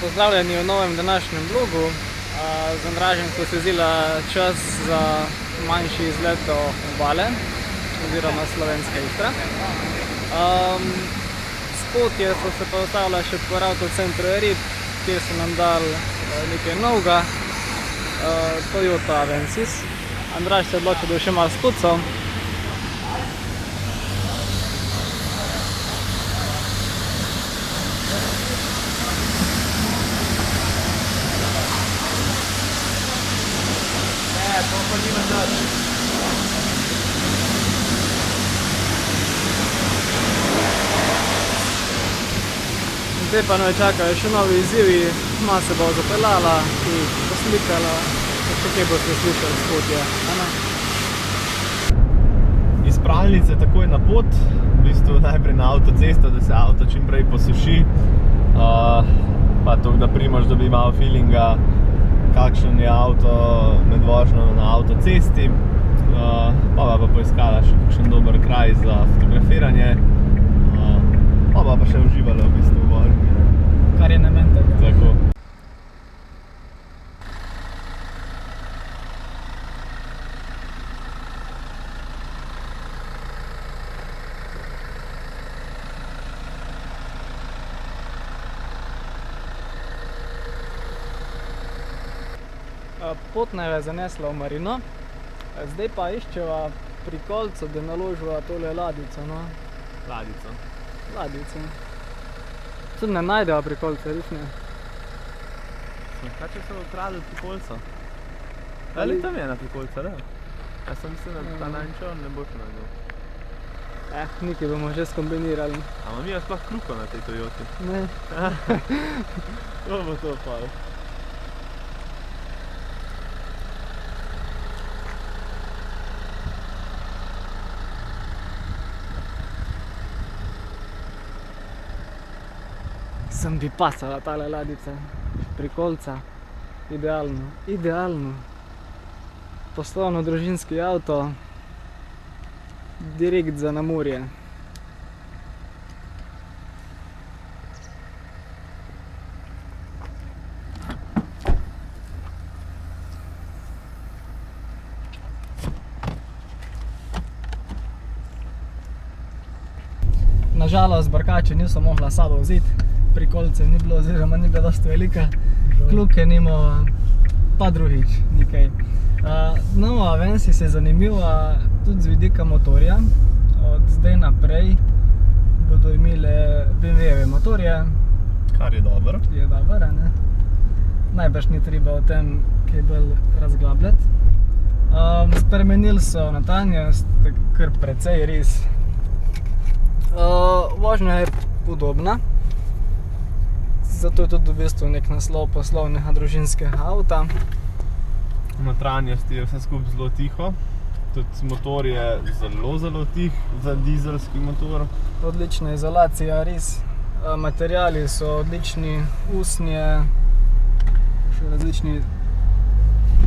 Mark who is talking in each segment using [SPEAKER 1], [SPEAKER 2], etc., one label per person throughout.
[SPEAKER 1] Pozdravljeni v novem današnjem vlogu. Z Andražem smo si vzela čas za manjši izlet do obale, oziroma slovenska Istra. Spotje so se pa ustavila še po avtocentru Erip, kjer so nam dali nekaj novega, Toyota Avensis. Andraž se je odločil, da je še malo spucal. Zdaj pa naj čakajo še novi izzivi, malo se bo zapeljala in poslikala, še kje boste slišali spotje.
[SPEAKER 2] Iz pralnice takoj na pot, v bistvu najprej na avtocesto, da se avto čim prej posuši, pa to, da Primož dobi malo feelinga, kakšen je avto med vožnjo na avtocesti, pa poiskala še kakšen dober kraj za fotografiranje, pa še uživala v bistvu v vožnji.
[SPEAKER 1] Kar je namen tega.
[SPEAKER 2] Tako.
[SPEAKER 1] Pot naj je zanesla v Marino, zdaj pa iščeva pri kolcu, da naloživa tole ladico, no.
[SPEAKER 2] Ladico.
[SPEAKER 1] Ladico. Tudi ne najdeva pri kolcu, res ne.
[SPEAKER 2] Kaj če se ukradli pri kolcu? Ali tam je ena pri kolcu, da? Jaz sem mislil, da ta najčo ne boš najdel.
[SPEAKER 1] Nekaj bomo že skombinirali.
[SPEAKER 2] A ima mi je sploh kruko na tej Toyoti?
[SPEAKER 1] Ne.
[SPEAKER 2] To bo to pa.
[SPEAKER 1] Sem bi pasala tale ladica pri kolca. Idealno, idealno. Poslovno družinski avto, direkt za na morje. Nažalost, barkače niso mogla s sabo vzeti. Pri kolcu ni bilo, oziroma ni bila dosti velika, kljuke nima, pa drugič nikaj. Nova Avensis je zanimiva tudi z vidika motorja. Od zdaj naprej bodo imele BMW-jeve motorje.
[SPEAKER 2] Kar je dobro.
[SPEAKER 1] Je dobro, ne? Najbrž ni treba o tem kaj bolj razglabljati. Spremenili so natanjost, kar precej res. Vožnja je podobna. Zato je tudi v bistvu nek naslov poslovnega družinskega avta.
[SPEAKER 2] V notranjosti je vse skupaj zelo tiho. Tudi motor je zelo tih za dizelski motor.
[SPEAKER 1] Odlična izolacija, res. Materiali so odlični, usnje, še različni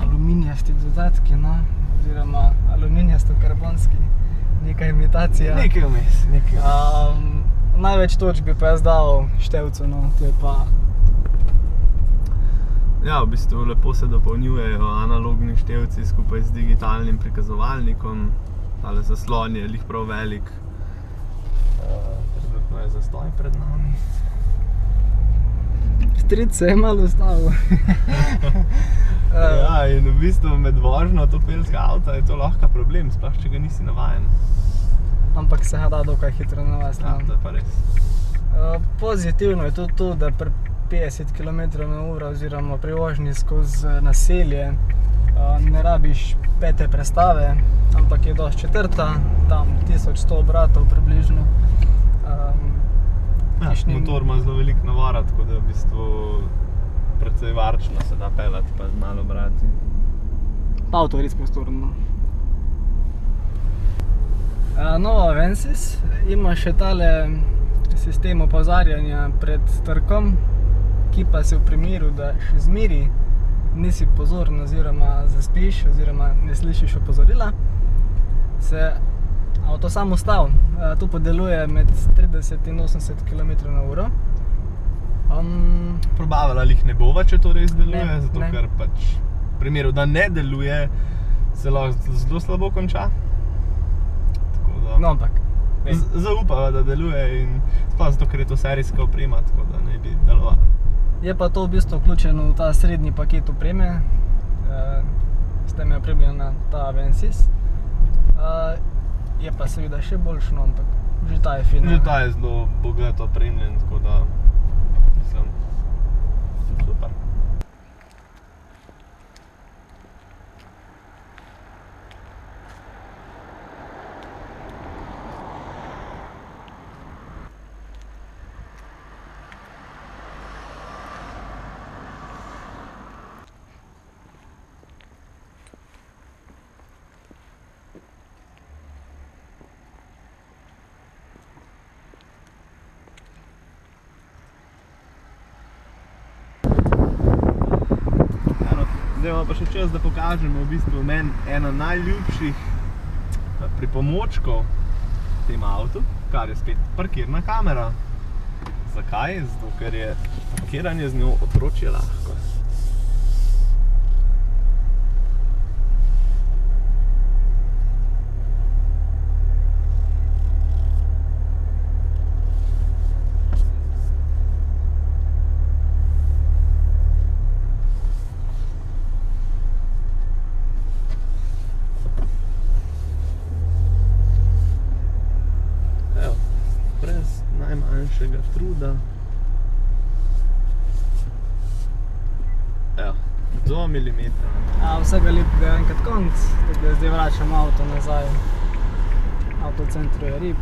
[SPEAKER 1] aluminijasti dodatki, no, oziroma aluminijasto-karbonski, neka imitacija.
[SPEAKER 2] Nekaj vmes, nekaj vmes.
[SPEAKER 1] Največ točk bi pa jaz dal števcu, no, to je pa...
[SPEAKER 2] Ja, v bistvu lepo se dopolnjujejo analogni števci skupaj z digitalnim prikazovalnikom. Tale zaslon je lih prav velik. Trenutno je zastoj pred nami.
[SPEAKER 1] Stric se je malo ustavil.
[SPEAKER 2] Ja, in v bistvu med vožnjo topeljskega avta je to lahko problem, sploh če ga nisi navajen.
[SPEAKER 1] Ampak se ga da dokaj hitro navesti.
[SPEAKER 2] Ja, to je pa res.
[SPEAKER 1] Pozitivno je tudi to, da pri 50 km/h oziroma pri vožnji skozi naselje ne rabiš pete prestave, ampak je dosti četrta, tam 1100 obratov približno.
[SPEAKER 2] Motor ima zelo veliko navora, tako da v bistvu precej varčno se da peljati pa z malo obrati.
[SPEAKER 1] Pa avto je res prostorno. Nova Avensis ima še tale sistem opozarjanja pred trkom, ki pa se v primeru, da še zmeri nisi pozoren oziroma zaspiš oziroma ne slišiš opozorila, se avto sam ustavi. To pa deluje med 30 in 80 km/h.
[SPEAKER 2] probavali, ali jih ne bova, če to res deluje,
[SPEAKER 1] Ne,
[SPEAKER 2] zato
[SPEAKER 1] ne.
[SPEAKER 2] ker pač v primeru, da ne deluje, se lahko zelo slabo konča. Tako da
[SPEAKER 1] No, ampak.
[SPEAKER 2] zaupava, da deluje in sploh zato, ker je to serijska oprema, tako da naj bi delovala.
[SPEAKER 1] Je pa to v bistvu vključeno v ta srednji paket opreme, s tem je opremljena ta Avensis. Je pa seveda še boljšno, ampak že ta je fina.
[SPEAKER 2] Že ta je zelo bogato opremljen, tako da mislim, super. Zdaj imamo pa še čas, da pokažemo v bistvu meni eno najljubših pripomočkov v tem avtu, kar je spet parkirna kamera. Zakaj? Zato, ker je parkiranje z njo otročje lahko. Brez najmanjšega truda. Evo, do milimetra.
[SPEAKER 1] Vsega lepega enkrat konc, tako da zdaj vračam avto nazaj. Avtocentru je Rib.